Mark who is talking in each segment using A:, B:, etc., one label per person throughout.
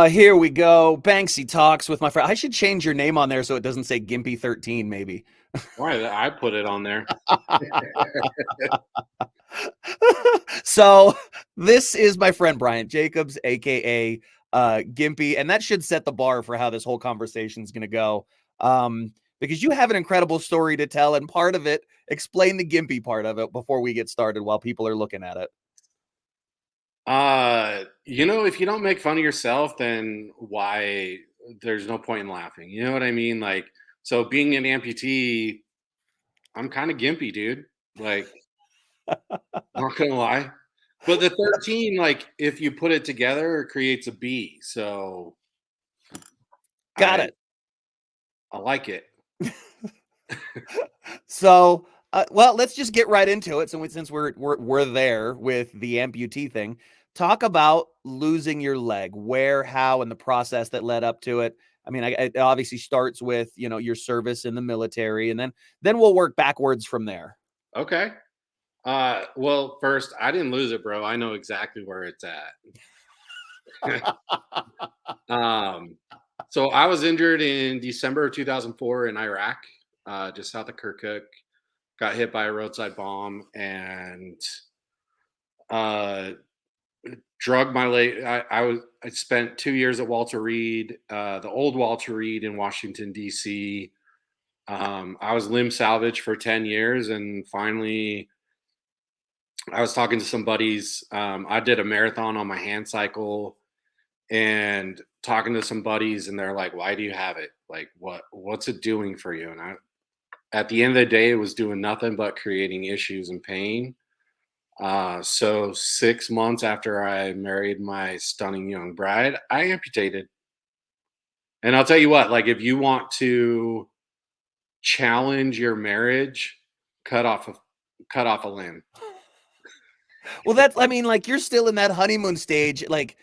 A: Here we go. Banksy talks with my friend. I should change your name on there so it doesn't say Gimpy 13, maybe.
B: Why I put it on there?
A: So this is my friend Bryant Jacobs, aka Gimpy, and that should set the bar for how this whole conversation is going to go. Because you have an incredible story to tell, and part of it, explain the Gimpy part of it before we get started while people are looking at it.
B: If you don't make fun of yourself, then why there's no point in laughing. You know what I mean? Like, so being an amputee, I'm kind of gimpy, dude. Like, not gonna lie. But the 13, like, if you put it together, it creates a B. So
A: Got
B: I
A: it.
B: I like it.
A: So, well, let's just get right into it. So, since we're there with the amputee thing, talk about losing your leg, where, how, and the process that led up to it. I mean, it obviously starts with your service in the military, and then we'll work backwards from there.
B: Okay. Well, first, I didn't lose it, bro. I know exactly where it's at. um, so I was injured in December of 2004 in Iraq, just south of Kirkuk. Got hit by a roadside bomb and uh, drug my leg. I spent 2 years at Walter Reed, the old Walter Reed in Washington D.C. I was limb salvage for 10 years, and finally, I was talking to some buddies. I did a marathon on my hand cycle, and talking to some buddies, and they're like, "Why do you have it? Like, what's it doing for you?" And at the end of the day, it was doing nothing but creating issues and pain. So 6 months after I married my stunning young bride, I amputated. And I'll tell you what, like, if you want to challenge your marriage, cut off a cut off a limb.
A: Well, that's, I mean, like, you're still in that honeymoon stage. Like,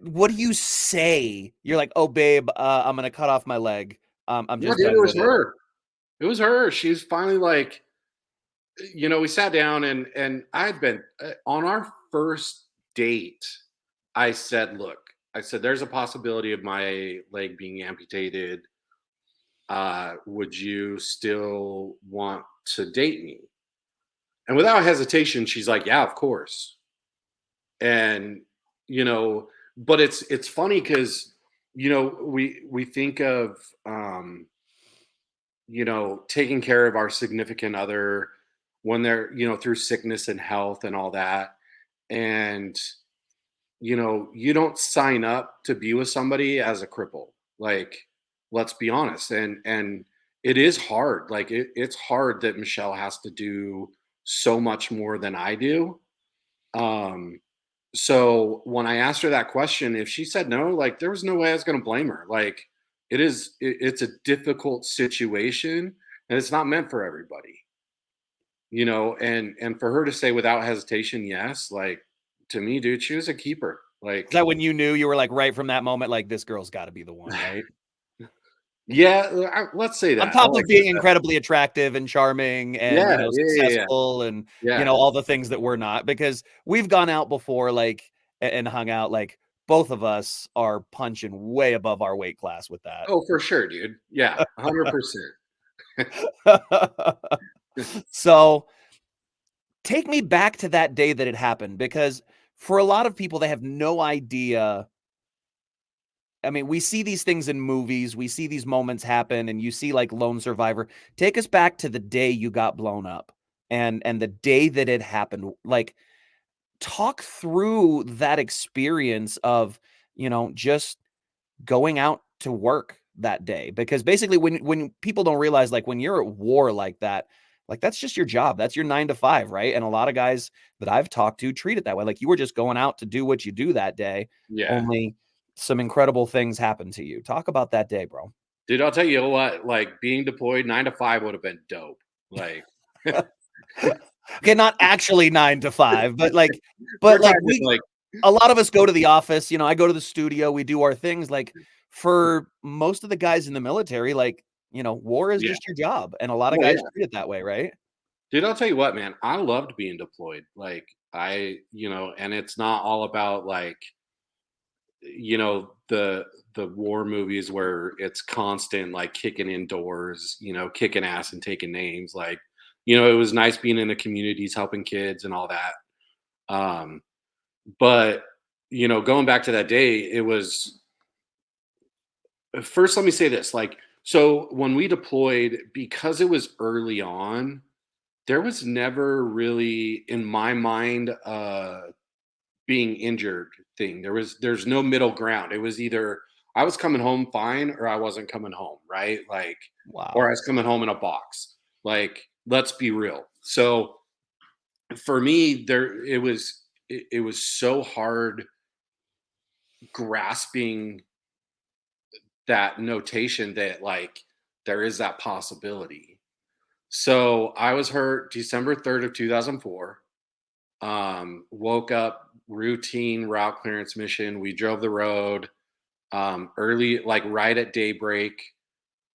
A: what do you say? You're like, oh, babe, I'm gonna cut off my leg. I'm
B: No,
A: just
B: dude, it
A: done
B: was
A: with it.
B: her. It was her. She was finally like, we sat down, and I had been on our first date. I said, "Look," I said, "there's a possibility of my leg being amputated. Would you still want to date me?" And without hesitation, she's like, "Yeah, of course." And you know, but it's funny because we think of taking care of our significant other when they're through sickness and health and all that, and you don't sign up to be with somebody as a cripple. Like, let's be honest. And it is hard. Like, it's hard that Michelle has to do so much more than I do. um so when I asked her that question, if she said no, like, there was no way I was going to blame her. Like, it's a difficult situation, and it's not meant for everybody. And for her to say without hesitation yes, like, to me, dude, she was a keeper.
A: Is
B: Like,
A: that when you knew, you were like, right from that moment, like, this girl's got to be the one, right?
B: yeah, let's say
A: On
B: that. I
A: top of
B: like
A: being
B: that.
A: incredibly attractive and charming and,
B: Yeah, yeah.
A: successful and,
B: Yeah.
A: all the things that we're not, because we've gone out before, like, and hung out, like, both of us are punching way above our weight class with that.
B: Oh, for sure, dude. Yeah, 100%.
A: So take me back to that day that it happened, because for a lot of people, they have no idea. I mean, we see these things in movies, we see these moments happen, and you see, like, Lone Survivor. Take us back to the day you got blown up and the day that it happened. Like, talk through that experience of, just going out to work that day, because basically when people don't realize, like, when you're at war like that, like, that's just your job. That's your 9 to 5, right? And a lot of guys that I've talked to treat it that way. Like, you were just going out to do what you do that day,
B: Yeah.
A: only some incredible things happened to you. Talk about that day, bro.
B: Dude, I'll tell you what, like, being deployed 9 to 5 would have been dope. Like,
A: Okay, not actually 9 to 5, but like,
B: we're talking
A: we
B: like,
A: a lot of us go to the office, I go to the studio, we do our things. Like, for most of the guys in the military, like, war is
B: yeah.
A: just your job, and a lot of
B: Oh,
A: guys
B: yeah.
A: treat it that way, right?
B: Dude, I'll tell you what, man, I loved being deployed. Like, and it's not all about, like, the war movies where it's constant like kicking indoors, kicking ass and taking names. Like, it was nice being in the communities, helping kids and all that. Um, but going back to that day, it was first. Let me say this: like, so when we deployed, because it was early on, there was never really, in my mind, being injured thing. There's no middle ground. It was either I was coming home fine or I wasn't coming home, right? Like, or I
A: Wow.
B: was coming home in a box. Like, let's be real. So for me, it was so hard grasping that notation that like there is that possibility. So I was hurt December 3rd of 2004. Woke up, routine route clearance mission. We drove the road early, like right at daybreak,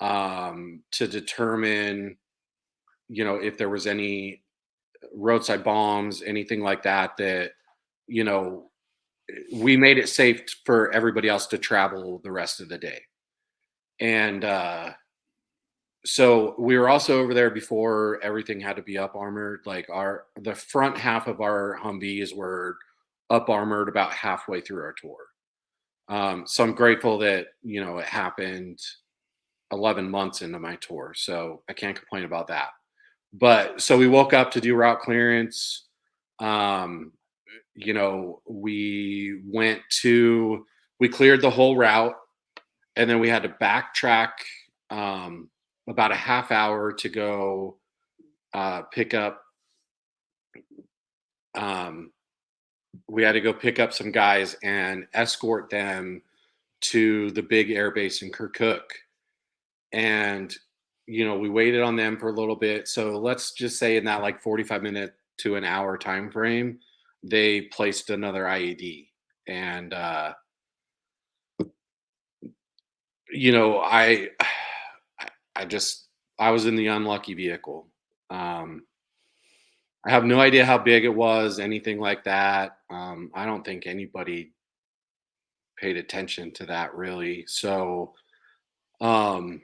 B: to determine, if there was any roadside bombs, anything like that, that, you know, we made it safe for everybody else to travel the rest of the day. And so we were also over there before everything had to be up armored. Like the front half of our Humvees were up armored about halfway through our tour. So I'm grateful that it happened 11 months into my tour, so I can't complain about that. But so we woke up to do route clearance. Um, we cleared the whole route, and then we had to backtrack um, about a half hour to go pick up. Um, we had to go pick up some guys and escort them to the big air base in Kirkuk. And we waited on them for a little bit. So let's just say in that like 45-minute to an hour time frame, they placed another IED. And you know, I I just I was in the unlucky vehicle. Um I have no idea how big it was, anything like that. I don't think anybody paid attention to that really. So um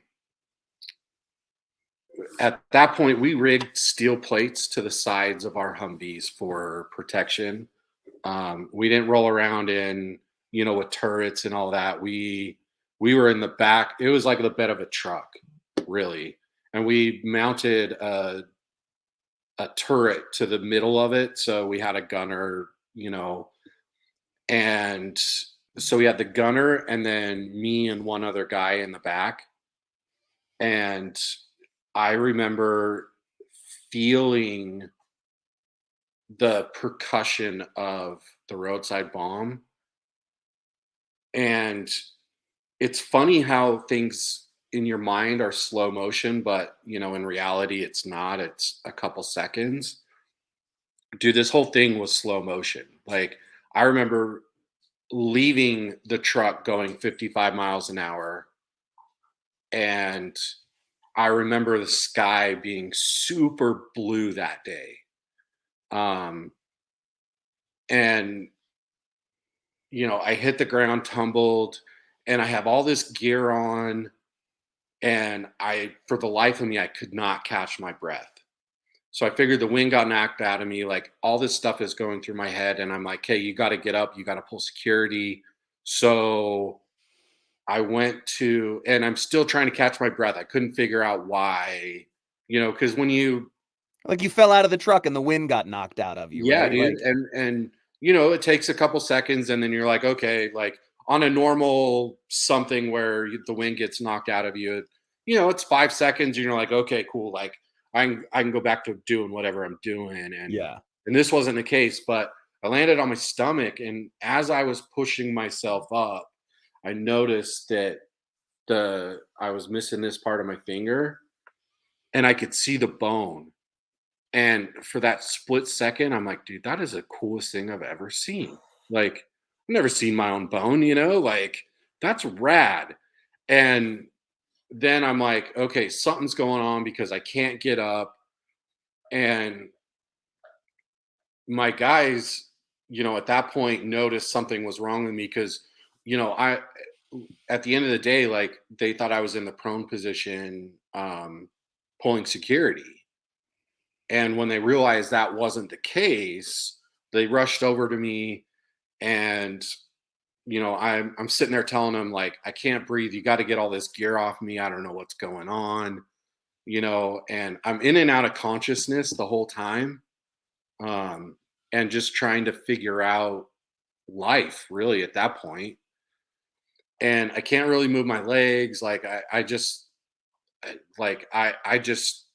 B: at that point, we rigged steel plates to the sides of our Humvees for protection. We didn't roll around in, with turrets and all that. We were in the back. It was like the bed of a truck, really, and we mounted a turret to the middle of it. So we had a gunner, and so we had the gunner, and then me and one other guy in the back. And I remember feeling the percussion of the roadside bomb. And it's funny how things in your mind are slow motion, but in reality, it's not. It's a couple seconds. Dude, this whole thing was slow motion. Like, I remember leaving the truck going 55 miles an hour. And I remember the sky being super blue that day. Um, and I hit the ground, tumbled, and I have all this gear on, and for the life of me, I could not catch my breath. So I figured the wind got knocked out of me. Like, all this stuff is going through my head, and I'm like, "Hey, you got to get up. You got to pull security." So I went to, and I'm still trying to catch my breath. I couldn't figure out why, because when you
A: Like you fell out of the truck and the wind got knocked out of you,
B: Yeah,
A: right?
B: dude,
A: Like,
B: and it takes a couple seconds, and then you're like, okay, like on a normal something where the wind gets knocked out of you, it's 5 seconds, and you're like, okay, cool, like I can go back to doing whatever I'm doing,
A: yeah.
B: and this wasn't the case, but I landed on my stomach, and as I was pushing myself up, I noticed that I was missing this part of my finger, and I could see the bone. And for that split second, I'm like, dude, that is the coolest thing I've ever seen. Like, I've never seen my own bone, like that's rad. And then I'm like, okay, something's going on because I can't get up. And my guys, at that point noticed something was wrong with me because you know, I at the end of the day, like they thought I was in the prone position, pulling security. And when they realized that wasn't the case, they rushed over to me and I'm sitting there telling them like, I can't breathe. You got to get all this gear off me. I don't know what's going on, and I'm in and out of consciousness the whole time. Um, and just trying to figure out life really at that point. And I can't really move my legs. Like I just like I just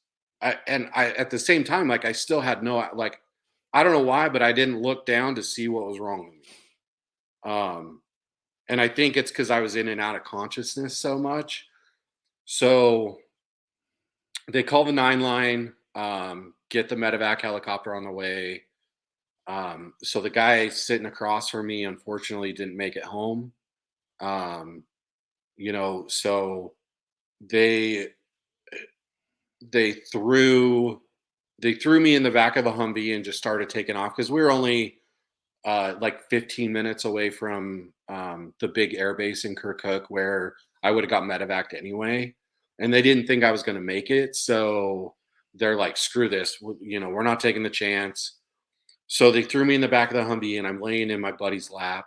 B: I at the same time, like I still had no like I don't know why, but I didn't look down to see what was wrong with me. Um and I think it's because I was in and out of consciousness so much. So they call the 9 line, get the medevac helicopter on the way. So the guy sitting across from me unfortunately didn't make it home. Um, so they they threw they threw me in the back of the Humvee and just started taking off because we were only like 15 minutes away from the big air base in Kirkuk where I would have got medevaced anyway. And they didn't think I was going to make it. So they're like, screw this. We're not taking the chance. So they threw me in the back of the Humvee and I'm laying in my buddy's lap.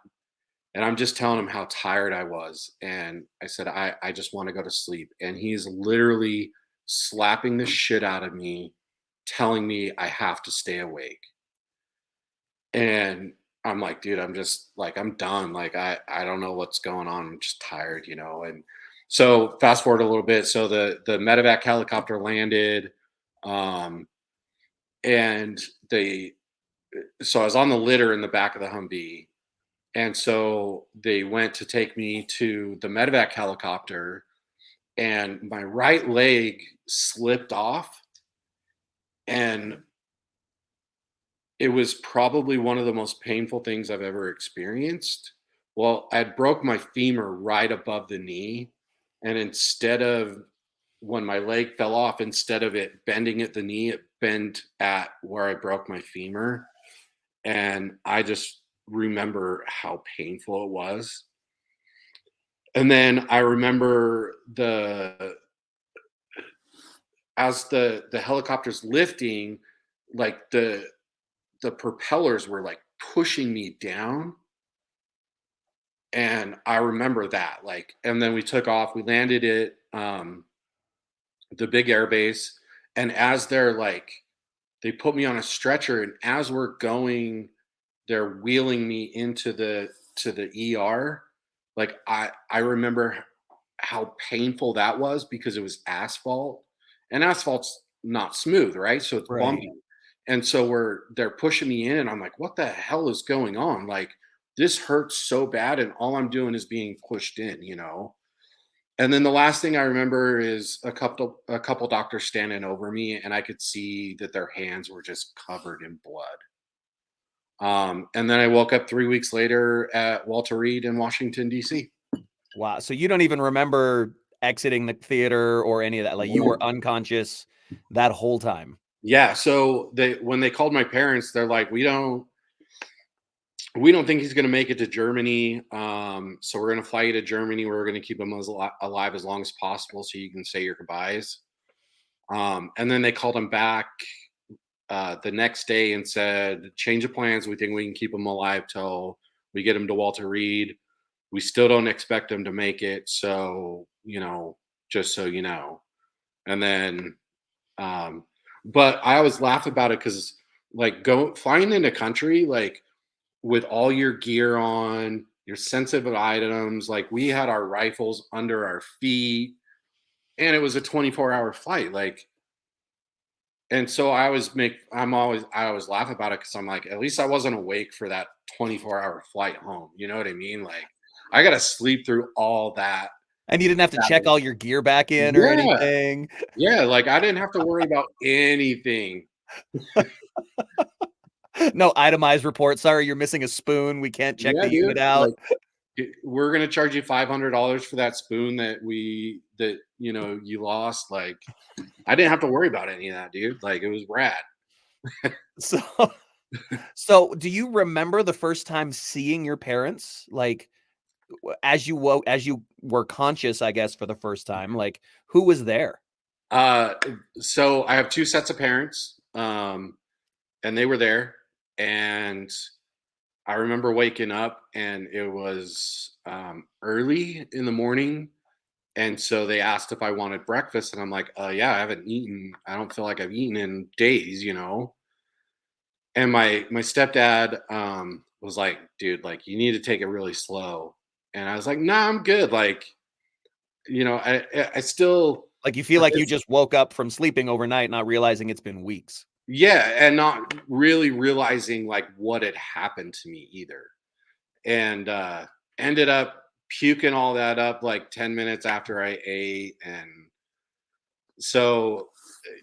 B: And I'm just telling him how tired I was. And I said, I just want to go to sleep. And he's literally slapping the shit out of me, telling me I have to stay awake. And I'm like, dude, I'm just like, I'm done. Like, I don't know what's going on. I'm just tired, And so fast forward a little bit. So the medevac helicopter landed, um, and so I was on the litter in the back of the Humvee, and so they went to take me to the medevac helicopter, and my right leg slipped off, and it was probably one of the most painful things I've ever experienced. Well, I broke my femur right above the knee, and instead of when my leg fell off, instead of it bending at the knee, it bent at where I broke my femur. And I just remember how painful it was. And then I remember the as the helicopter's lifting, like the propellers were like pushing me down. And I remember that, like, and then we took off, we landed at the big air base. And as they put me on a stretcher, and as we're going, they're wheeling me into the ER. Like I remember how painful that was because it was asphalt, and asphalt's not smooth, right? So it's
A: Right.
B: bumpy. And so they're pushing me in, and I'm like, what the hell is going on? Like, this hurts so bad, and all I'm doing is being pushed in. And then the last thing I remember is a couple doctors standing over me, and I could see that their hands were just covered in blood. And then I woke up 3 weeks later at Walter Reed in Washington, D.C.
A: Wow. So you don't even remember exiting the theater or any of that. Like you were unconscious that whole time.
B: Yeah. So when they called my parents, they're like, we don't think he's going to make it to Germany. So we're going to fly you to Germany. We're going to keep him alive as long as possible so you can say your goodbyes. And then they called him back the next day and said, change of plans. We think we can keep him alive till we get him to Walter Reed. We still don't expect him to make it. So, just so you know. And then, but I always laugh about it because, like, flying in a country, like, with all your gear on, your sensitive items, like, we had our rifles under our feet, and it was a 24-hour flight. Like, and so I always laugh about it because I'm like, at least I wasn't awake for that 24-hour flight home. You know what I mean? Like, I got to sleep through all that.
A: And you didn't have to check all your gear back in or
B: Yeah.
A: anything.
B: Yeah. Like, I didn't have to worry about anything.
A: No itemized report. Sorry, you're missing a spoon. We can't check
B: Yeah,
A: the unit
B: dude.
A: out.
B: Like, we're going to charge you $500 for that spoon that you lost. Like, I didn't have to worry about any of that, dude. Like, it was rad.
A: So so do you remember the first time seeing your parents? Like as you were conscious, I guess, for the first time, like, who was there?
B: Uh, so I have 2 sets of parents, and they were there, and I remember waking up, and it was, early in the morning, and so they asked if I wanted breakfast, and I'm like, yeah, I haven't eaten. I don't feel like I've eaten in days, you know?" And my stepdad, was like, "Dude, like, you need to take it really slow." And I was like, "Nah, I'm good." Like, I still
A: Like, you feel
B: at
A: like you
B: this
A: just woke up from sleeping overnight, not realizing it's been weeks.
B: yeah, and not really realizing, like, what had happened to me either. And, ended up puking all that up, like, 10 minutes after I ate, and so,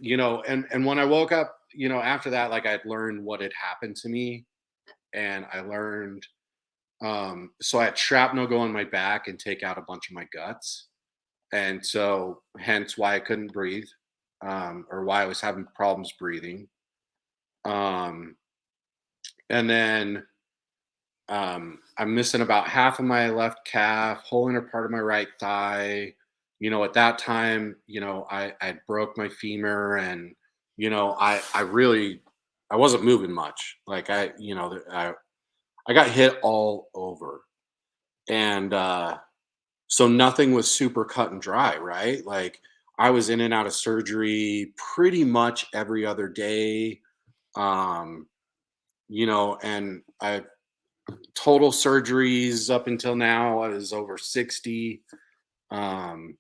B: and when I woke up, after that, like, I'd learned what had happened to me, and I learned, so I had shrapnel go on my back and take out a bunch of my guts, and so hence why I couldn't breathe, or why I was having problems breathing. Um, and then I'm missing about half of my left calf, whole inner part of my right thigh. At that time, I broke my femur, and I really I wasn't moving much. Like I got hit all over, and so nothing was super cut and dry, right? Like I was in and out of surgery pretty much every other day. Um, and I total surgeries up until now is over 60. Um,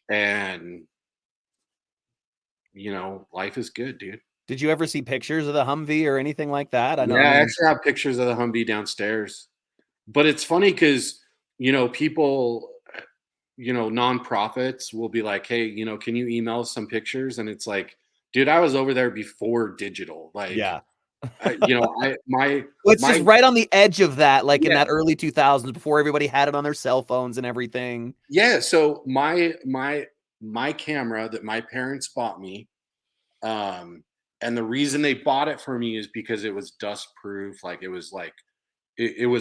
B: and life is good, dude.
A: Did you ever see pictures of the Humvee or anything like that? I know,
B: Yeah,
A: I
B: I
A: mean,
B: actually have pictures of the Humvee downstairs. But it's funny because, people, nonprofits will be like, hey, can you email us some pictures? And it's like, dude, I was over there before digital. Like,
A: yeah.
B: I
A: Well, it's just
B: my
A: right on the edge of that, like, in
B: yeah,
A: that early 2000s before everybody had it on their cell phones and everything.
B: yeah. So my camera that my parents bought me. And the reason they bought it for me is because it was dust proof. Like it was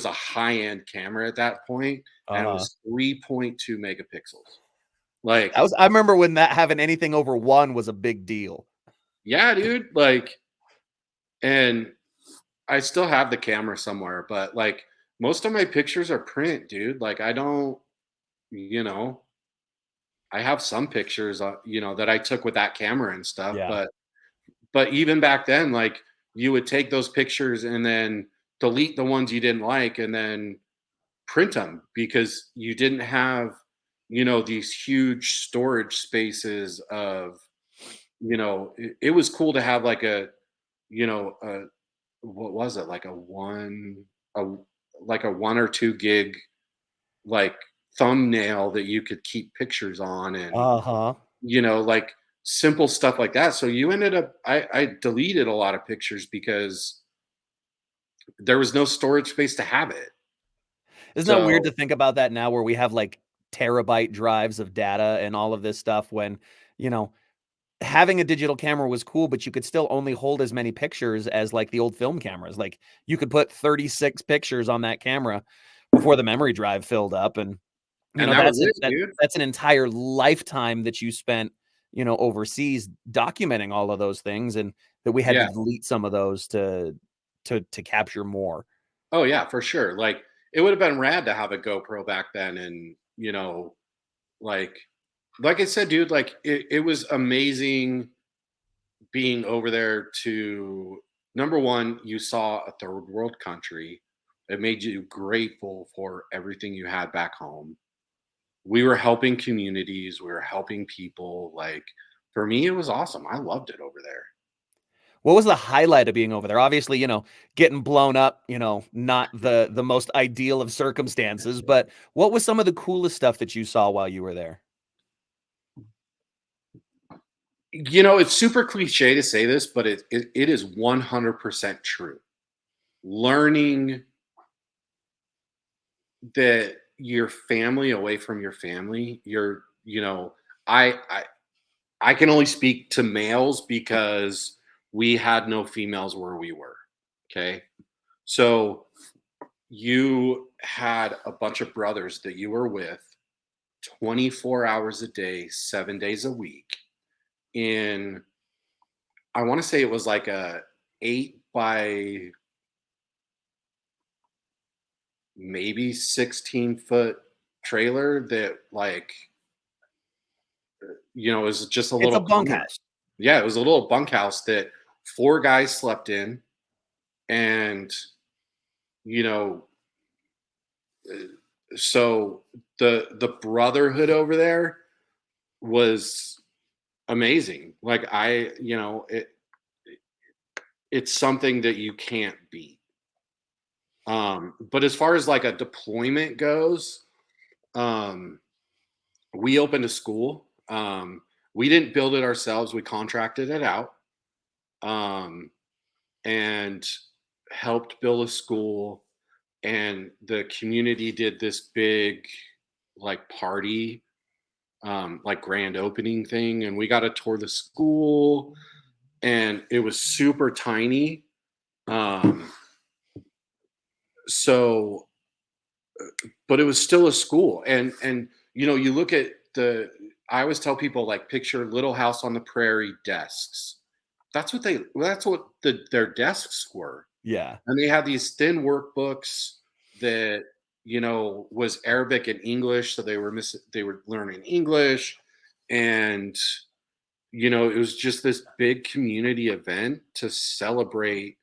B: a high end camera at that point, and it
A: Uh-huh.
B: was 3.2 megapixels. Like,
A: That was I remember when that having anything over 1 was a big deal.
B: yeah, dude. Like, and I still have the camera somewhere, but like most of my pictures are print, dude. Like I don't, you know, I have some pictures, that I took with that camera and stuff,
A: Yeah.
B: but even back then, like you would take those pictures and then delete the ones you didn't like and then print them because you didn't have, these huge storage spaces of, it was cool to have like a what was it? A like a 1 or 2 gig like thumbnail that you could keep pictures on, and
A: Uh-huh.
B: like simple stuff like that. So you ended up I deleted a lot of pictures because there was no storage space to have it.
A: Isn't that weird
B: So
A: to think about that now where we have, like, terabyte drives of data and all of this stuff when, you know, having a digital camera was cool, but you could still only hold as many pictures as, like, the old film cameras. Like, you could put 36 pictures on that camera before the memory drive filled up, and,
B: and that was it,
A: that
B: dude.
A: that's an entire lifetime that you spent, overseas documenting all of those things, and that we had to
B: Yeah.
A: delete some of those to capture more.
B: Oh yeah, for sure. Like it would have been rad to have a GoPro back then, and like like I said, dude, like it was amazing being over there to number one, you saw a third world country. It made you grateful for everything you had back home. We were helping communities, we were helping people. Like for me, it was awesome. I loved it over there.
A: What was the highlight of being over there? Obviously, getting blown up, not the most ideal of circumstances, but what was some of the coolest stuff that you saw while you were there?
B: It's super cliche to say this, but it is 100% true. Learning that your family away from your family, I I can only speak to males because we had no females where we were. Okay. So, you had a bunch of brothers that you were with 24 hours a day, 7 days a week in, I want to say it was like a 8 by maybe 16-foot trailer that like, is just a
A: It's a
B: little common.
A: bunkhouse.
B: Yeah, it was a little bunkhouse that 4 guys slept in, and, you know, uh, so the brotherhood over there was amazing. Like, it's something that you can't beat. But as far as like a deployment goes, um, we opened a school. We didn't build it ourselves. We contracted it out, um, and helped build a school. And the community did this big, like, party, like grand opening thing, and we got to tour the school, and it was super tiny. Um, so but it was still a school, and you look at the, I always tell people, like, picture Little House on the Prairie desks. That's what their desks were.
A: Yeah.
B: And they had these thin workbooks that, was Arabic and English, so they were learning English. And it was just this big community event to celebrate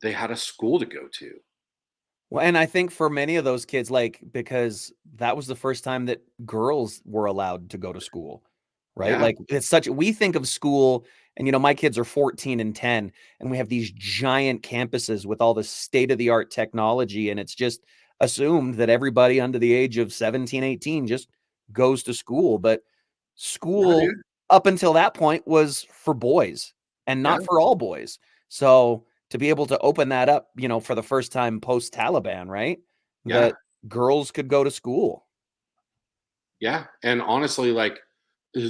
B: they had a school to go to.
A: Well, and I think for many of those kids, like, because that was the first time that girls were allowed to go to school, right?
B: Yeah.
A: Like, it's such we think of school and, my kids are 14 and 10, and we have these giant campuses with all the state-of-the-art technology, and it's just assumed that everybody under the age of 17, 18 just goes to school, but
B: Yeah,
A: school
B: dude.
A: up until that point was for boys and
B: Yeah.
A: not for all boys. So to be able to open that up, for the first time post Taliban, right?
B: Yeah.
A: That girls could go to school.
B: Yeah. And honestly, like,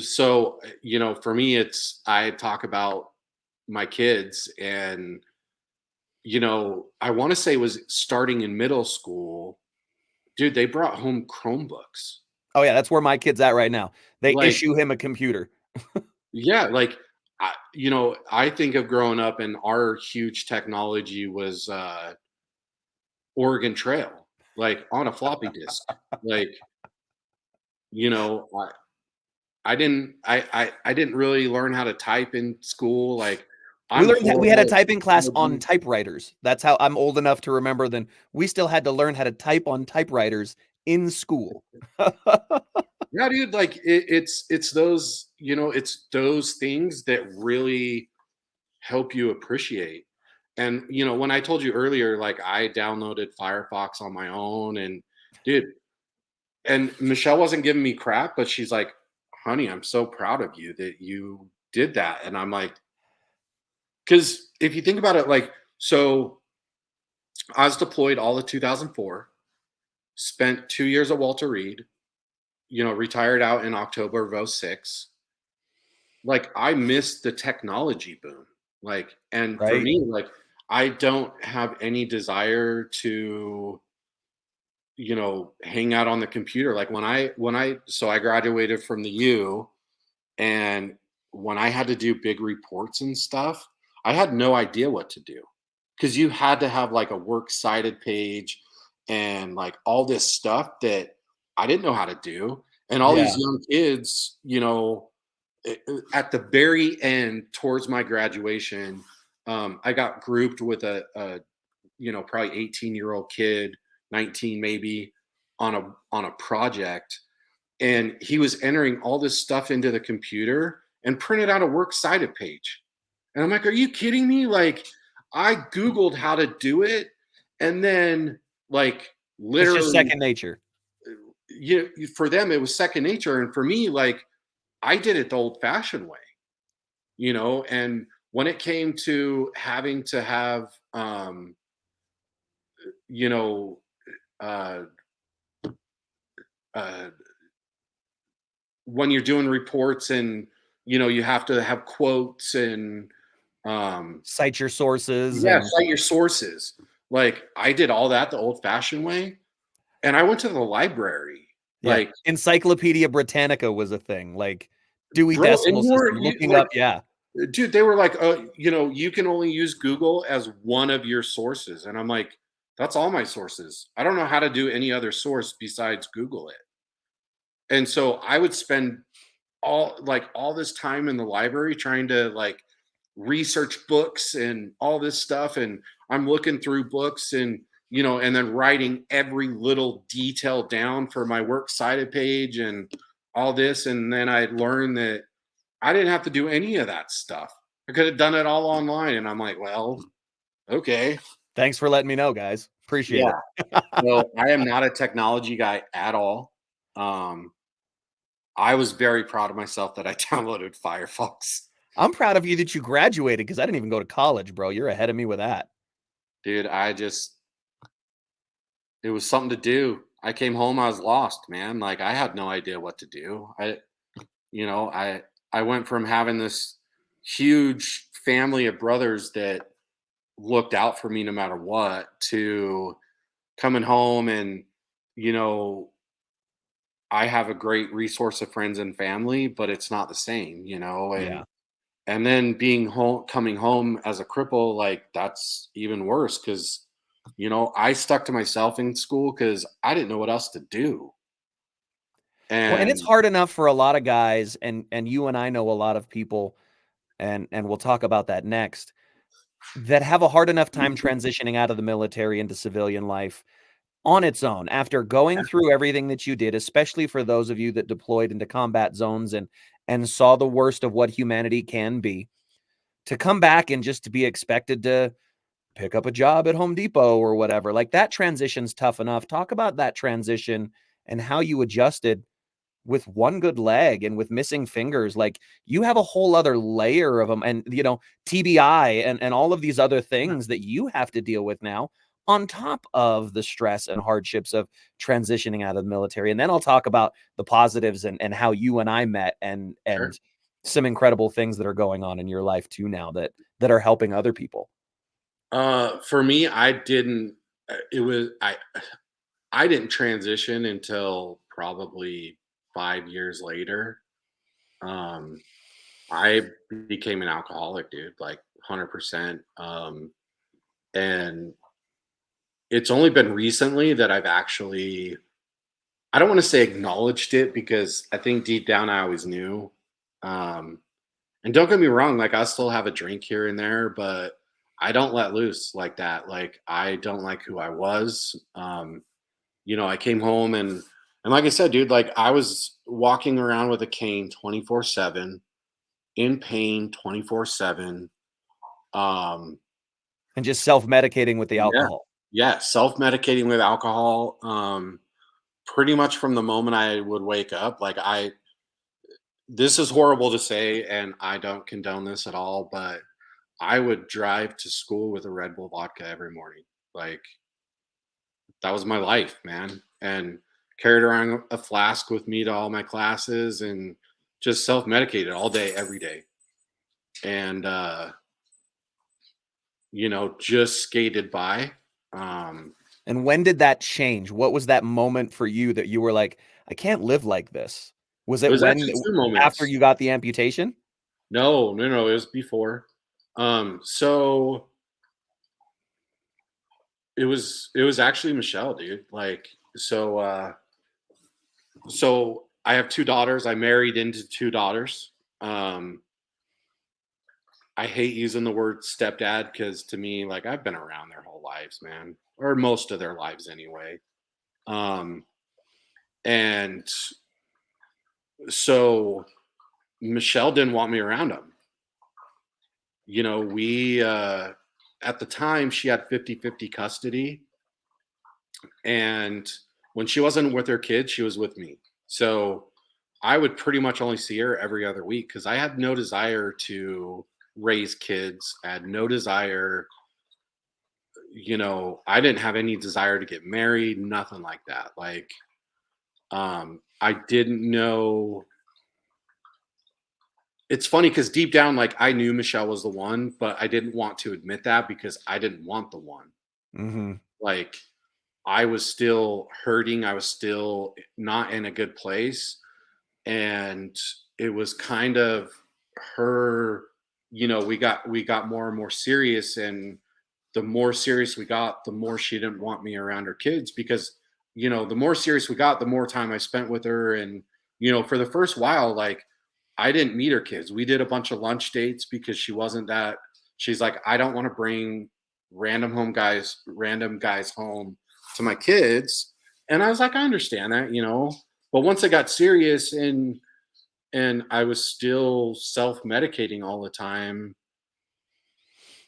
B: so, for me, I talk about my kids, and, I want to say it was starting in middle school, dude, they brought home Chromebooks.
A: Oh yeah, that's where my kid's at right now. They
B: Like,
A: issue him a computer.
B: yeah, like, I think of growing up, and our huge technology was Oregon Trail, like, on a floppy disk. Like, you know, I didn't really learn how to type in school. Like, I'm
A: We had a
B: horrible at
A: typing class on
B: technology.
A: typewriters. That's how I'm old enough to remember then. We still had to learn how to type on typewriters in school.
B: Yeah, dude, like, it's those things that really help you appreciate. And, when I told you earlier, like, I downloaded Firefox on my own, and, dude, and Michelle wasn't giving me crap, but she's like, "Honey, I'm so proud of you that you did that." And I'm like, because if you think about it, like, so I was deployed all of 2004, spent 2 years at Walter Reed, retired out in October of '06. Like, I missed the technology boom. Like, and for
A: Right?
B: me, like, I don't have any desire to, hang out on the computer. Like, so I graduated from the U, and when I had to do big reports and stuff, I had no idea what to do, because you had to have like a works cited page and like all this stuff that I didn't know how to do. And all these
A: Yeah.
B: young kids, at the very end towards my graduation, I got grouped with a probably 18-year-old kid, 19 maybe, on a project, and he was entering all this stuff into the computer and printed out a works cited page. And I'm like, are you kidding me? Like, I Googled how to do it, and then, like,
A: It's just
B: literally,
A: second nature.
B: for them it was second nature, and for me, like, I did it the old fashioned way, and when it came to having to have, you know, uh, uh, when you're doing reports, and you have to have quotes, and
A: Cite your sources
B: yeah,
A: and
B: cite your sources. Like, I did all that the old-fashioned way, and I went to the library.
A: Yeah.
B: Like,
A: Encyclopedia Britannica was a thing, like, Dewey
B: bro, and
A: Decimal
B: you
A: System,
B: were you
A: looking
B: like,
A: up yeah.
B: dude, they were like, you know, you can only use Google as one of your sources." And I'm like, "That's all my sources. I don't know how to do any other source besides Google it." And so I would spend all this time in the library trying to, like, research books and all this stuff, and I'm looking through books and, you know, and then writing every little detail down for my works cited page and all this, and then I learned that I didn't have to do any of that stuff. I could have done it all online, and I'm like, "Well, okay."
A: Thanks for letting me know, guys. Appreciate
B: Yeah.
A: it.
B: So, I am not a technology guy at all. Um, I was very proud of myself that I downloaded Firefox.
A: I'm proud of you that you graduated because I didn't even go to college, bro. You're ahead of me with that.
B: Dude, it was something to do. I came home, I was lost, man. Like, I had no idea what to do. You know, I went from having this huge family of brothers that looked out for me no matter what, to coming home and, you know, I have a great resource of friends and family, but it's not the same, you know,
A: Yeah.
B: and then being home coming home as a cripple, like, that's even worse because, you know, I stuck to myself in school because I didn't know what else to do.
A: Well, and it's
B: And
A: hard enough for a lot of guys, and you and I know a lot of people, and we'll talk about that next, that have a hard enough time transitioning out of the military into civilian life on its own after going through everything that you did, especially for those of you that deployed into combat zones and saw the worst of what humanity can be, to come back and just to be expected to pick up a job at Home Depot or whatever. Like that transition's tough enough. Talk about that transition and how you adjusted with one good leg and with missing fingers. Like you have a whole other layer of them, and you know, TBI and all of these other things that you have to deal with now on top of the stress and hardships of transitioning out of the military. And then I'll talk about the positives and how you and I met and
B: sure.
A: some incredible things that are going on in your life too now that are helping other people.
B: For me, I didn't. It was I didn't transition until probably 5 years later. Um, I became an alcoholic, dude, like 100%. And it's only been recently that I've actually, I don't want to say acknowledged it because I think deep down I always knew. Um, and don't get me wrong, like I still have a drink here and there, but I don't let loose like that. Like I don't like who I was. You know, I came home and like I said, dude, like I was walking around with a cane 24/7, in pain 24/7. Um,
A: And just self-medicating with the
B: yeah,
A: alcohol.
B: yeah, self-medicating with alcohol. Pretty much from the moment I would wake up, like this is horrible to say, and I don't condone this at all, but I would drive to school with a Red Bull vodka every morning. Like that was my life, man. And carried around a flask with me to all my classes and just self-medicated all day, every day. And you know, just skated by. Um,
A: And when did that change? What was that moment for you that you were like, "I can't live like this"? Was
B: it
A: it
B: was
A: when
B: actually two
A: after
B: moments.
A: you got the amputation?
B: No, no, no, it was before. So it was actually Michelle, dude. Like so I have two daughters. I married into two daughters. Um, I hate using the word stepdad because to me, like I've been around their whole lives, man, or most of their lives anyway. Um, and so Michelle didn't want me around them. You know, we at the time she had 50-50 custody, and when she wasn't with her kids, she was with me. So I would pretty much only see her every other week because I had no desire to raise kids. I had no desire, you know, I didn't have any desire to get married, nothing like that. Like, I didn't know. It's funny because deep down, like I knew Michelle was the one, but I didn't want to admit that because I didn't want the one.
A: Mhm.
B: Like, I was still hurting, I was still not in a good place, and it was kind of her, we got more and more serious, and the more serious we got, the more she didn't want me around her kids because, the more serious we got, the more time I spent with her. And, for the first while, like, I didn't meet her kids. We did a bunch of lunch dates because she's like, I don't want to bring random guys home to my kids. And I was like, I understand that, but once I got serious and I was still self-medicating all the time,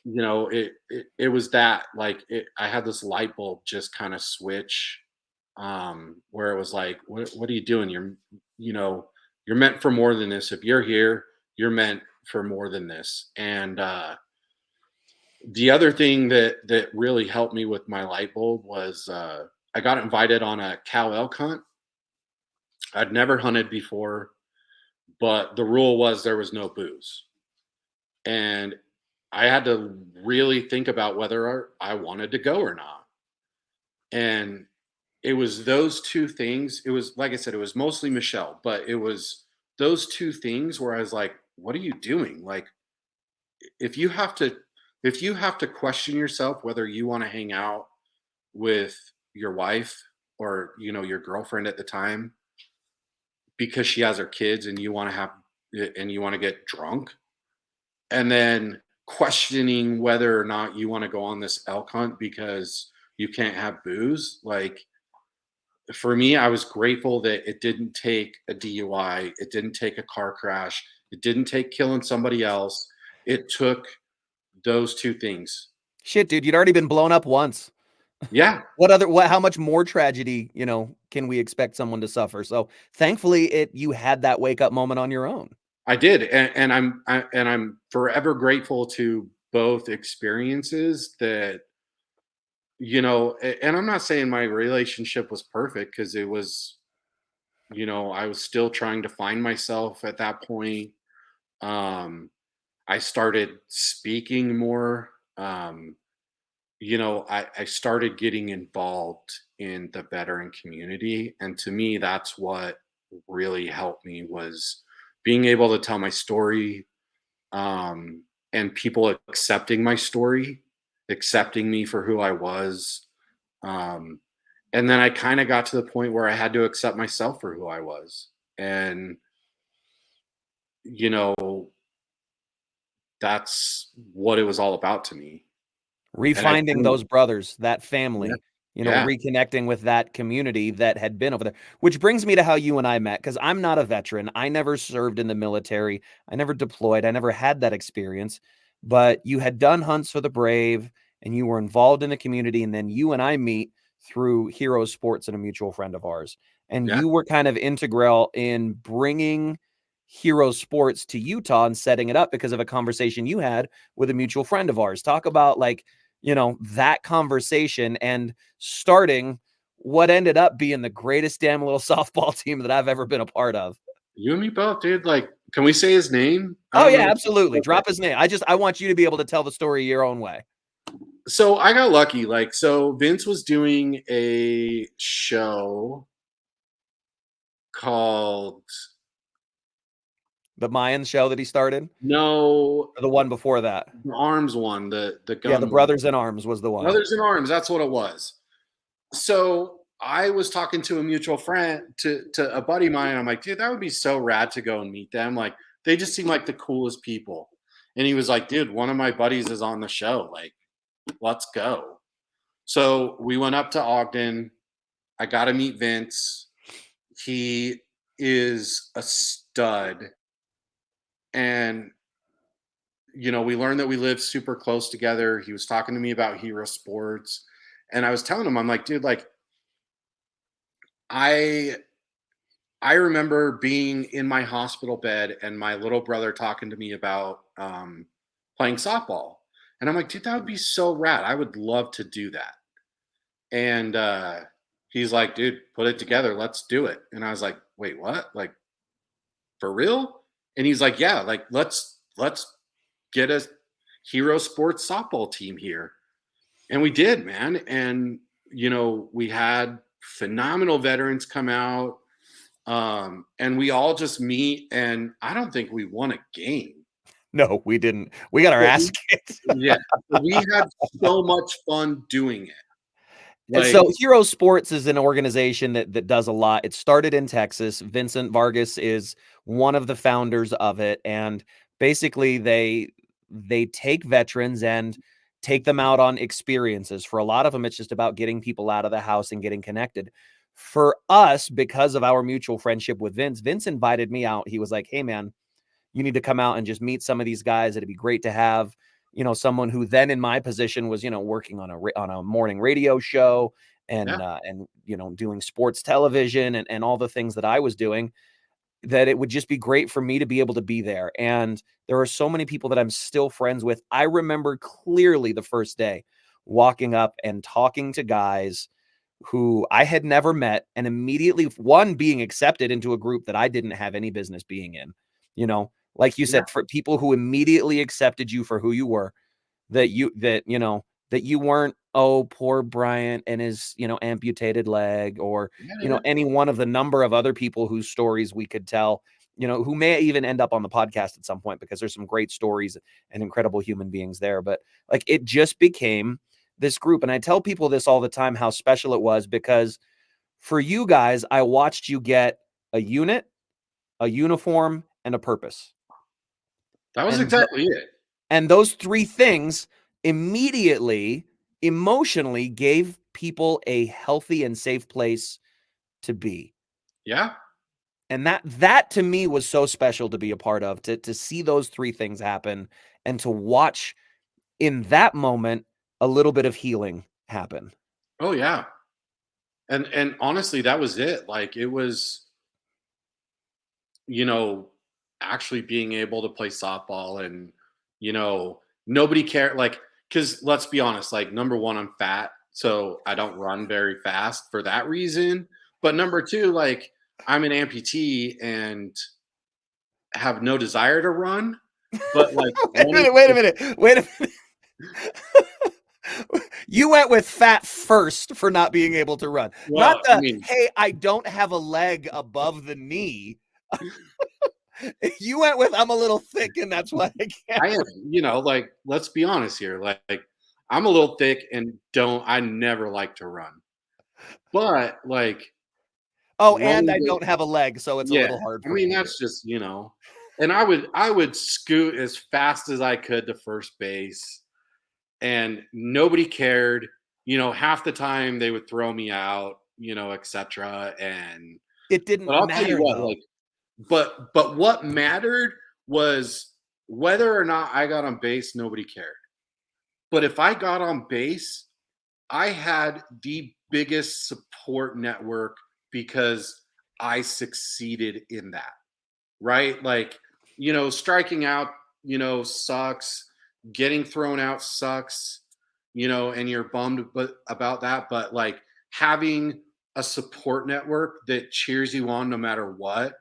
B: it was that, like, I had this light bulb just kind of switch, where it was like, what are you doing? You know you're meant for more than this. If you're here, you're meant for more than this. And the other thing that really helped me with my light bulb was, I got invited on a cow elk hunt. I'd never hunted before, but the rule was there was no booze. And I had to really think about whether I wanted to go or not. And it was those two things. It was, like I said, it was mostly Michelle, but it was those two things where I was like, what are you doing? Like, if you have to if you have to question yourself whether you want to hang out with your wife or, your girlfriend at the time because she has her kids and you want to get drunk, and then questioning whether or not you want to go on this elk hunt because you can't have booze, like, for me, I was grateful that it didn't take a DUI, it didn't take a car crash, it didn't take killing somebody else. It took those two things.
A: Shit, dude, you'd already been blown up once.
B: Yeah,
A: How much more tragedy, can we expect someone to suffer? So, thankfully, you had that wake up moment on your own.
B: I did, and I'm forever grateful to both experiences. And I'm not saying my relationship was perfect because it was, I was still trying to find myself at that point. Um, I started speaking more. I started getting involved in the veteran community. And to me, that's what really helped me was being able to tell my story, and people accepting my story, accepting me for who I was. Um, and then I kind of got to the point where I had to accept myself for who I was. And, you know, that's what it was all about to me. And I
A: Refinding
B: think,
A: those brothers, that
B: yeah,
A: family,
B: yeah,
A: reconnecting with that community that had been over there. Which brings me to how you and I met, because I'm not a veteran. I never served in the military. I never deployed. I never had that experience. But you had done hunts for the brave and you were involved in the community. And then you and I meet through Hero Sports and a mutual friend of ours. And
B: yeah.
A: you were kind of integral in bringing Hero Sports to Utah and setting it up because of a conversation you had with a mutual friend of ours. Talk about that conversation and starting what ended up being the greatest damn little softball team that I've ever been a part of.
B: You and me both, dude. Like, can we say his name? I
A: Oh
B: don't
A: yeah,
B: know.
A: absolutely.
B: Okay.
A: Drop his name. I want you to be able to tell the story your own way.
B: So I got lucky. Like, so Vince was doing a show called,
A: The Mayan show that he started,
B: no,
A: or the one before that.
B: the arms one, the
A: Yeah, the
B: gun one.
A: Brothers in Arms was the one.
B: Brothers in Arms. That's what it was. So I was talking to a mutual friend, to a buddy of mine. I'm like, dude, that would be so rad to go and meet them. Like, they just seem like the coolest people. And he was like, dude, one of my buddies is on the show. Like, let's go. So we went up to Ogden. I got to meet Vince. He is a stud. And, we learned that we live super close together. He was talking to me about Hero Sports. And I was telling him, I'm like, dude, like, I I remember being in my hospital bed and my little brother talking to me about, playing softball. And I'm like, dude, that would be so rad. I would love to do that. And he's like, dude, put it together. Let's do it. And I was like, wait, what? Like, for real? And he's like, yeah, like, let's get a Hero Sports softball team here. And we did, man. And we had phenomenal veterans come out. And we all just meet, and I don't think we won a game.
A: No, we didn't. We got our
B: But
A: ass kicked.
B: yeah, but we had so much fun doing it.
A: And
B: Like,
A: so Hero Sports is an organization that does a lot. It started in Texas. Vincent Vargas is one of the founders of it, and basically they take veterans and take them out on experiences. For a lot of them, it's just about getting people out of the house and getting connected. For us, because of our mutual friendship with Vince, Vince invited me out. He was like, "Hey, man, you need to come out and just meet some of these guys. It'd be great to have, someone who then in my position was, working on a morning radio show
B: yeah,
A: and doing sports television and all the things that I was doing, that it would just be great for me to be able to be there. And there are so many people that I'm still friends with. I remember clearly the first day walking up and talking to guys who I had never met, and immediately one being accepted into a group that I didn't have any business being in. Like you
B: yeah,
A: said, for people who immediately accepted you for who you were, that you weren't, oh, poor Bryant and his, amputated leg, or,
B: yeah,
A: any one of the number of other people whose stories we could tell, who may even end up on the podcast at some point, because there's some great stories and incredible human beings there. But like, it just became this group. And I tell people this all the time, how special it was, because for you guys, I watched you get a unit, a uniform, and a purpose.
B: that was
A: And
B: exactly it.
A: and those three things immediately, emotionally gave people a healthy and safe place to be.
B: Yeah.
A: And that to me was so special to be a part of, to see those three things happen and to watch in that moment a little bit of healing happen.
B: Oh yeah. And honestly, that was it. Like, it was, you know, actually being able to play softball, and nobody cared, like, cuz let's be honest, like, number 1, I'm fat, so I don't run very fast for that reason. But number 2, like, I'm an amputee and have no desire to run, but like
A: Wait a
B: running,
A: minute, wait a minute, wait a minute. You went with fat first for not being able to run. Not
B: well, I
A: the,
B: mean,
A: "Hey, I don't have a leg above the knee." You went with, "I'm a little thick and that's why I can't
B: I am,
A: run."
B: like, let's be honest here. Like, I'm a little thick and I never like to run. But like
A: Oh, and
B: running
A: I
B: the
A: don't have a leg, so it's a
B: yeah,
A: little hard
B: I
A: for
B: mean,
A: me here.
B: that's just, and I would scoot as fast as I could to first base, and nobody cared. Half the time they would throw me out, etc. And
A: It
B: but
A: didn't
B: I'll tell you
A: matter
B: what,
A: though.
B: like, but what mattered was whether or not I got on base, nobody cared. But if I got on base, I had the biggest support network because I succeeded in that, right? Like, striking out, sucks. Getting thrown out sucks, and you're bummed about that. But like, having a support network that cheers you on no matter what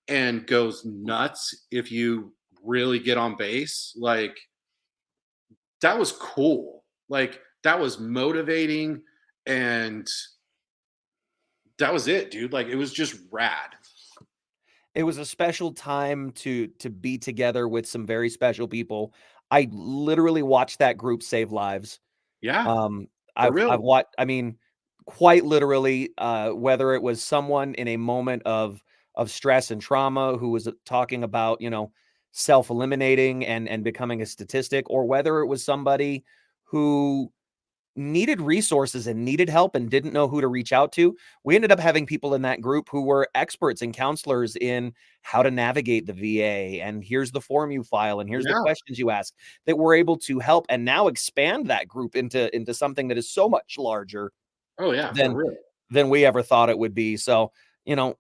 B: and goes nuts if you really get on base, like, that was cool. Like, that was motivating, and that was it, dude. Like, it was just rad.
A: It was a special time to be together with some very special people. I literally watched that group save lives.
B: Yeah,
A: Um,
B: for
A: I've
B: real.
A: watched, I mean, quite literally, whether it was someone in a moment of stress and trauma who was talking about, self-eliminating and becoming a statistic, or whether it was somebody who needed resources and needed help and didn't know who to reach out to. We ended up having people in that group who were experts and counselors in how to navigate the VA, and here's the form you file, and here's the
B: Yeah.
A: questions you ask, that were able to help and now expand that group into something that is so much larger
B: Oh, yeah, for
A: than
B: real.
A: we ever thought it would be. So, you know,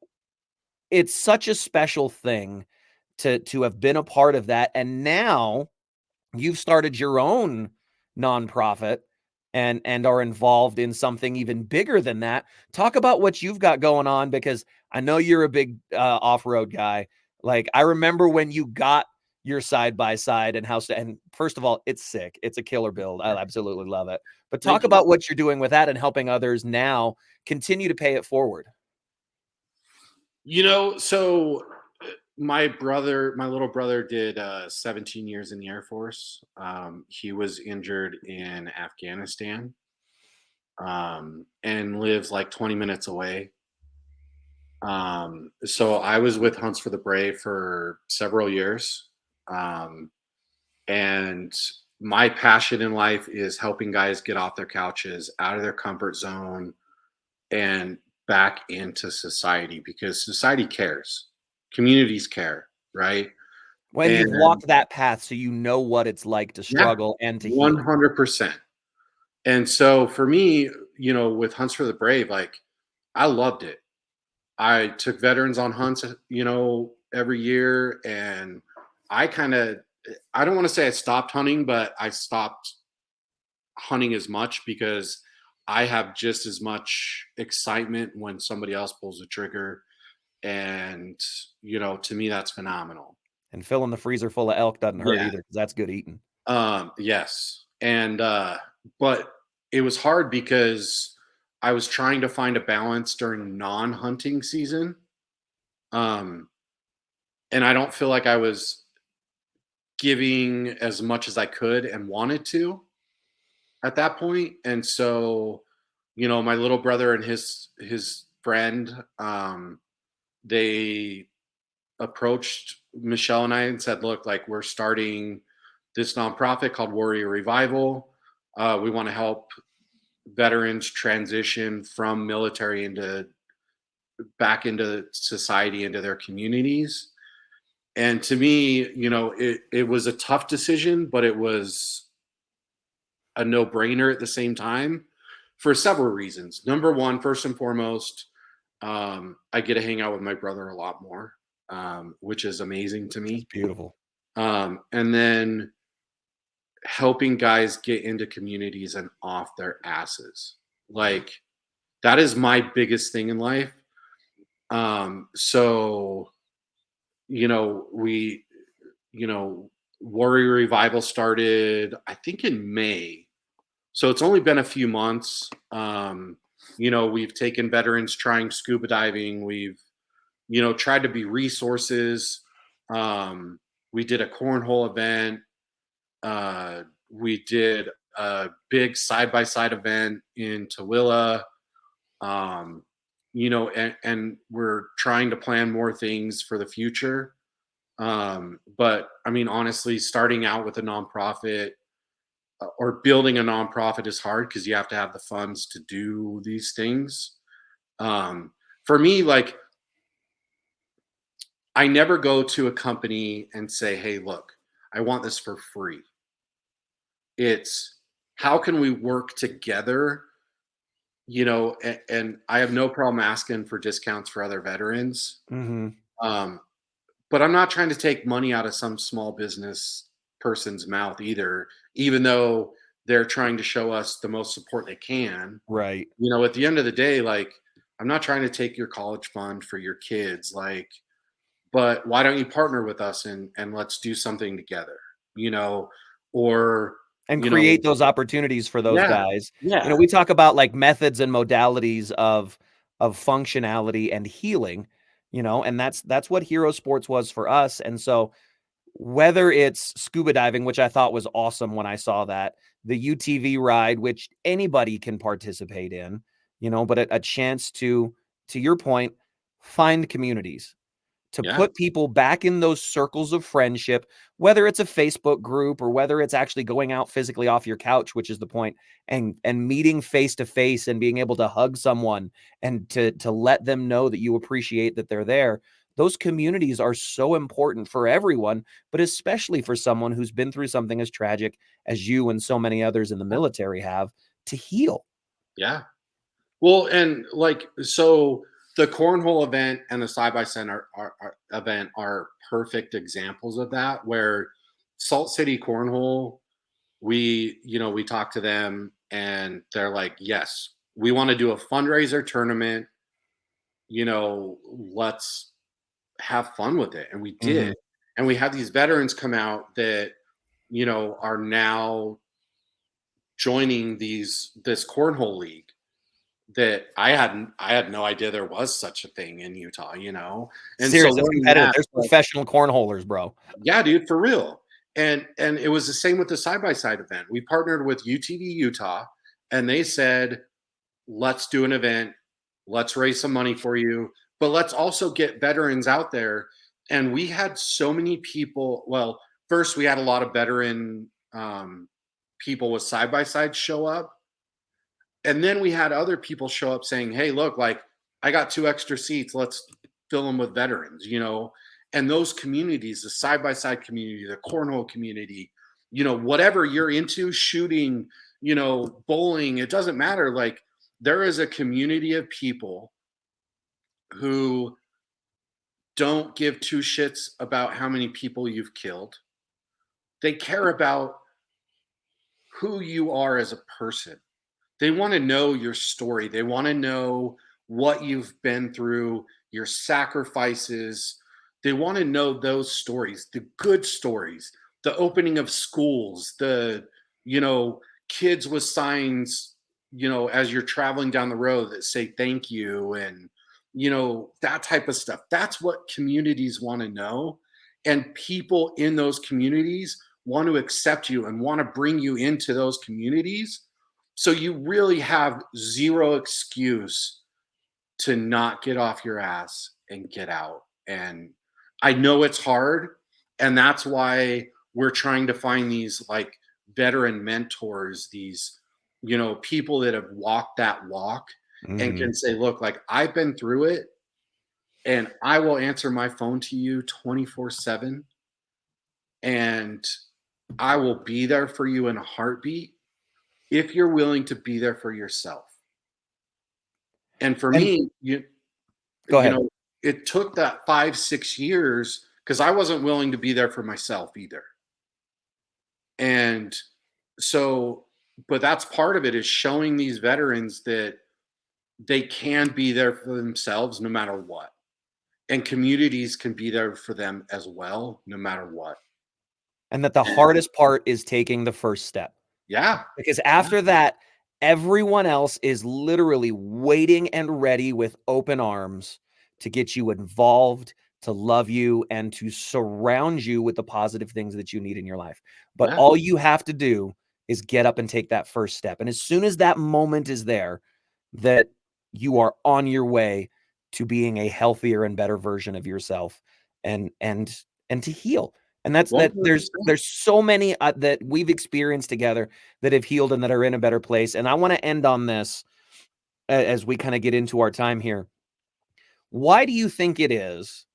A: it's such a special thing to have been a part of that. And now you've started your own nonprofit and are involved in something even bigger than that. Talk about what you've got going on, because I know you're a big off-road guy. Like, I remember when you got your side by side and and first of all, it's sick. It's a killer build. I absolutely love it. But talk
B: Thank you.
A: about what you're doing with that and helping others now continue to pay it forward.
B: So my little brother did 17 years in the Air Force. He was injured in Afghanistan, and lives like 20 minutes away. So I was with Hunts for the Brave for several years. Um, and my passion in life is helping guys get off their couches, out of their comfort zone, and back into society, because society cares, communities care, right?
A: When you've
B: And
A: walked that path, so you know what it's like to
B: yeah,
A: struggle and to heal.
B: 100%. And so for me, with Hunts for the Brave, like, I loved it. I took veterans on hunts, every year, and I don't want to say I stopped hunting, but I stopped hunting as much because I have just as much excitement when somebody else pulls the trigger. And, to me, that's phenomenal.
A: And filling the freezer full of elk doesn't hurt
B: Yeah.
A: either because that's good eating.
B: Yes. And, but it was hard because I was trying to find a balance during non-hunting season. Um, and I don't feel like I was giving as much as I could and wanted to at that point. And so, my little brother and his friend, they approached Michelle and I and said, "Look, like, we're starting this nonprofit called Warrior Revival. We want to help veterans transition from military into back into society, into their communities." And to me, it was a tough decision, but it was a no-brainer at the same time for several reasons. Number one, first and foremost, I get to hang out with my brother a lot more, which is amazing to
A: It's
B: me.
A: beautiful.
B: And then helping guys get into communities and off their asses. Like, that is my biggest thing in life. So, we, you know, Warrior Revival started, I think, in May. So it's only been a few months. We've taken veterans trying scuba diving. We've, tried to be resources. Um, we did a cornhole event. We did a big side by side event in Tooele. Um, and we're trying to plan more things for the future. But I mean, honestly, starting out with a nonprofit, or building a nonprofit, is hard because you have to have the funds to do these things. Um, for me, like, I never go to a company and say, "Hey, look, I want this for free." It's, how can we work together? And I have no problem asking for discounts for other veterans.
A: Mhm.
B: Um, but I'm not trying to take money out of some small business person's mouth either, even though they're trying to show us the most support they can.
A: Right.
B: At the end of the day, like, I'm not trying to take your college fund for your kids, like, but why don't you partner with us and let's do something together, you know, or,
A: And
B: you know,
A: create those opportunities for those
B: yeah,
A: guys.
B: yeah,
A: We talk about, like, methods and modalities of functionality and healing, and that's what hero sports was for us, and so whether it's scuba diving, which I thought was awesome when I saw that, the UTV ride, which anybody can participate in, but a chance to your point, find communities, to
B: yeah,
A: put people back in those circles of friendship, whether it's a Facebook group or whether it's actually going out physically off your couch, which is the point, and meeting face to face and being able to hug someone and to let them know that you appreciate that they're there. Those communities are so important for everyone, but especially for someone who's been through something as tragic as you and so many others in the military have, to heal.
B: yeah. Well, and like, so the cornhole event and the side by side event are perfect examples of that. Where Salt City Cornhole, we talked to them and they're like, "Yes, we want to do a fundraiser tournament. Let's have fun with it," and we did.
A: Mhm.
B: And we had these veterans come out that, are now joining this cornhole league that I had no idea there was such a thing in Utah. And so
A: Serious, it's
B: learning
A: competitive.
B: that,
A: There's
B: like,
A: professional cornholers, bro.
B: yeah, dude, for real. And it was the same with the side by side event. We partnered with UTV Utah, and they said, let's do an event, let's raise some money for you, but let's also get veterans out there. And we had so many people. Well, first we had a lot of veteran people with side by sides show up, and then we had other people show up saying, hey, look, like, I got 2 extra seats, let's fill them with veterans. And those communities, the side by side community, the cornhole community, whatever you're into, shooting, bowling, it doesn't matter. Like, there is a community of people who don't give two shits about how many people you've killed. They care about who you are as a person. They want to know your story. They want to know what you've been through, your sacrifices. They want to know those stories, the good stories, the opening of schools, the, you know, kids with signs, as you're traveling down the road that say thank you, and, that type of stuff. That's what communities want to know. And people in those communities want to accept you and want to bring you into those communities, so you really have zero excuse to not get off your ass and get out. And I know it's hard. And that's why we're trying to find these, like, veteran mentors, these, people that have walked that walk and
A: Mhm.
B: can say, look, like, I've been through it, and I will answer my phone to you 24/7, and I will be there for you in a heartbeat if you're willing to be there for yourself. And for
A: And
B: me,
A: go
B: you
A: ahead.
B: know, it took that 5, 6 years because I wasn't willing to be there for myself either. And so, but that's part of it, is showing these veterans that they can be there for themselves no matter what. And communities can be there for them as well, no matter what.
A: And that the
B: And
A: hardest part is taking the first step.
B: yeah,
A: Because
B: yeah,
A: after that, everyone else is literally waiting and ready with open arms to get you involved, to love you, and to surround you with the positive things that you need in your life. But
B: yeah,
A: all you have to do is get up and take that first step. And as soon as that moment is there, that you are on your way to being a healthier and better version of yourself, and to heal. And that's that. there's
B: 100%.
A: there's so many that we've experienced together that have healed and that are in a better place. And I want to end on this as we kind of get into our time here. Why do you think it is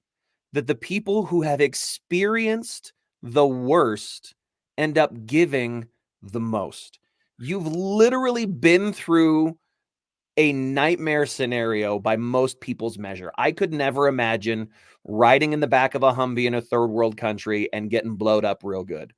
A: that the people who have experienced the worst end up giving the most? You've literally been through a nightmare scenario by most people's measure. I could never imagine riding in the back of a Humvee in a third world country and getting blowed up real good.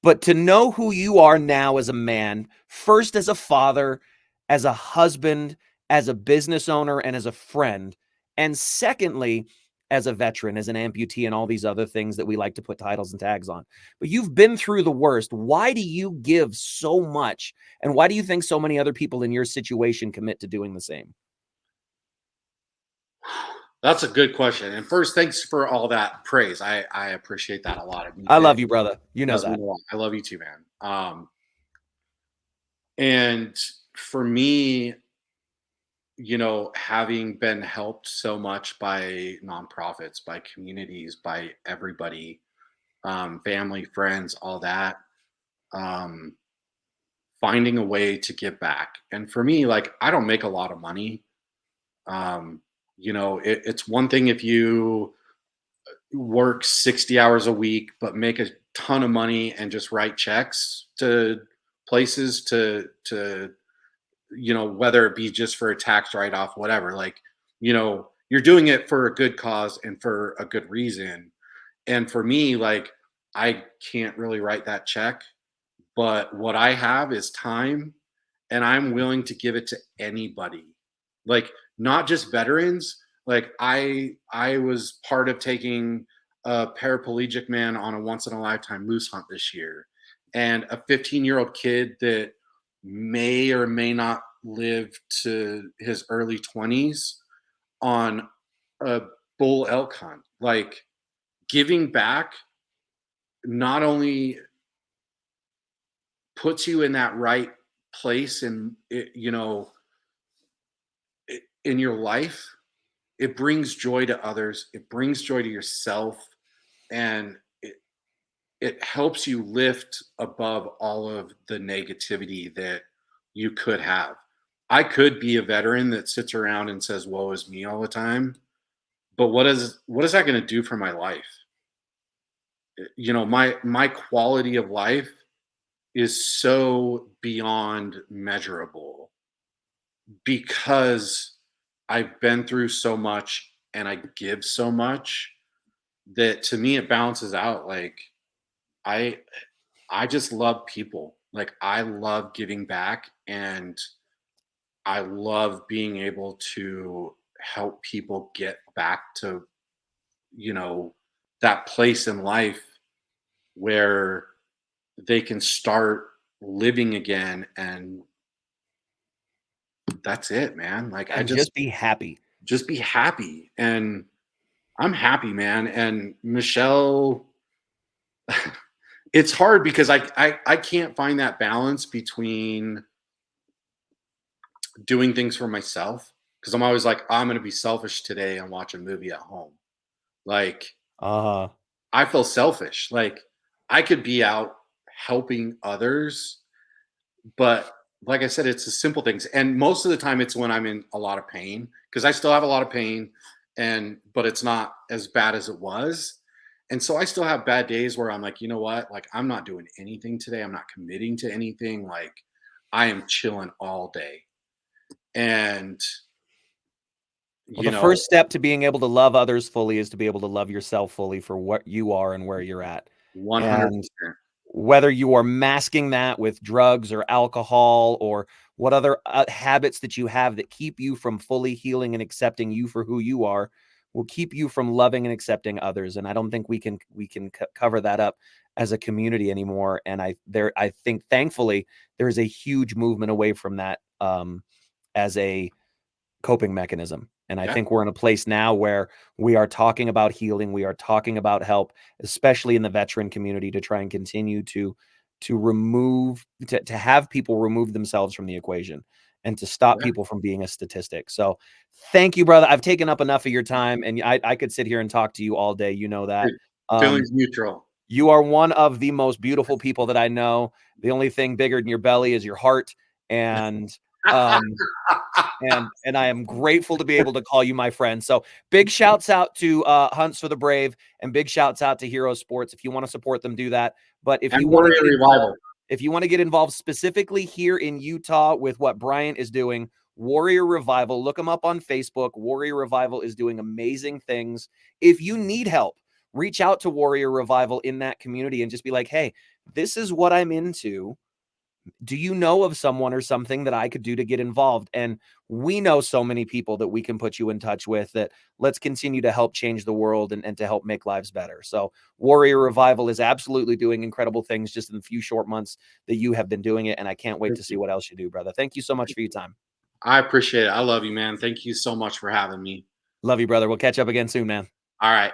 A: But to know who you are now as a man, first as a father, as a husband, as a business owner, and as a friend, and secondly, as a veteran, as an amputee, and all these other things that we like to put titles and tags on. But you've been through the worst. Why do you give so much? And why do you think so many other people in your situation commit to doing the same?
B: That's a good question. And first, thanks for all that praise. I appreciate that a lot.
A: I love you, brother. You
B: It
A: know
B: does
A: that.
B: mean a lot. I love you too, man. And for me, having been helped so much by nonprofits, by communities, by everybody, family, friends, all that, um, finding a way to give back. And for me, like, I don't make a lot of money. Um, it's one thing if you work 60 hours a week, but make a ton of money and just write checks to places to whether it be just for a tax write off, whatever. Like, you're doing it for a good cause and for a good reason. And for me, like, I can't really write that check, but what I have is time, and I'm willing to give it to anybody. Like, not just veterans. Like, I was part of taking a paraplegic man on a once in a lifetime moose hunt this year, and a 15-year-old kid that may or may not live to his early 20s on a bull elk hunt. Like, giving back not only puts you in that right place and in your life, it brings joy to others, it brings joy to yourself, and it helps you lift above all of the negativity that you could have. I could be a veteran that sits around and says woe is me all the time, but what is that going to do for my life? My quality of life is so beyond measurable because I've been through so much and I give so much that to me it balances out. Like, I I just love people. Like, I love giving back, and I love being able to help people get back to, you know, that place in life where they can start living again, and that's it, man. Like, I
A: And just be happy.
B: just be happy, and I'm happy, man. And Michelle, it's hard because I can't find that balance between doing things for myself because I'm always like, I'm going to be selfish today and watch a movie at home. Like,
A: Uh-huh.
B: I feel selfish. Like, I could be out helping others, but like I said, it's the simple things. And most of the time it's when I'm in a lot of pain because I still have a lot of pain, but it's not as bad as it was. And so I still have bad days where I'm like, you know what? Like, I'm not doing anything today. I'm not committing to anything. Like, I am chilling all day. And
A: Well,
B: you
A: the
B: know,
A: first step to being able to love others fully is to be able to love yourself fully for what you are and where you're at. And
B: 100%.
A: whether you are masking that with drugs or alcohol or what other habits that you have that keep you from fully healing and accepting you for who you are will keep you from loving and accepting others. And I don't think we can cover that up as a community anymore. And I think thankfully there is a huge movement away from that as a coping mechanism. And I
B: Yeah.
A: think we're in a place now where we are talking about healing, we are talking about help, especially in the veteran community, to try and continue to have people remove themselves from the equation and to stop
B: Yeah.
A: people from being a statistic. So thank you, brother. I've taken up enough of your time, and I could sit here and talk to you all day. You know that.
B: Dude,
A: Um,
B: feelings neutral.
A: you are one of the most beautiful people that I know. The only thing bigger than your belly is your heart. And um, and I am grateful to be able to call you my friend. So big shouts out to Hunts for the Brave and big shouts out to Hero Sports. If you want to support them, do that. But if
B: And
A: you want to
B: Warrior
A: get
B: Revival.
A: involved, if you want to get involved specifically here in Utah with what Bryant is doing, Warrior Revival, look them up on Facebook. Warrior Revival is doing amazing things. If you need help, reach out to Warrior Revival in that community and just be like, hey, this is what I'm into. Do you know of someone or something that I could do to get involved? And we know so many people that we can put you in touch with that let's continue to help change the world and to help make lives better. So Warrior Revival is absolutely doing incredible things just in the few short months that you have been doing it. And I can't wait
B: Thank
A: to see
B: you.
A: what else you do, brother. Thank you so much for your time.
B: I appreciate it. I love you, man. Thank you so much for having me.
A: Love you, brother. We'll catch up again soon, man.
B: All right.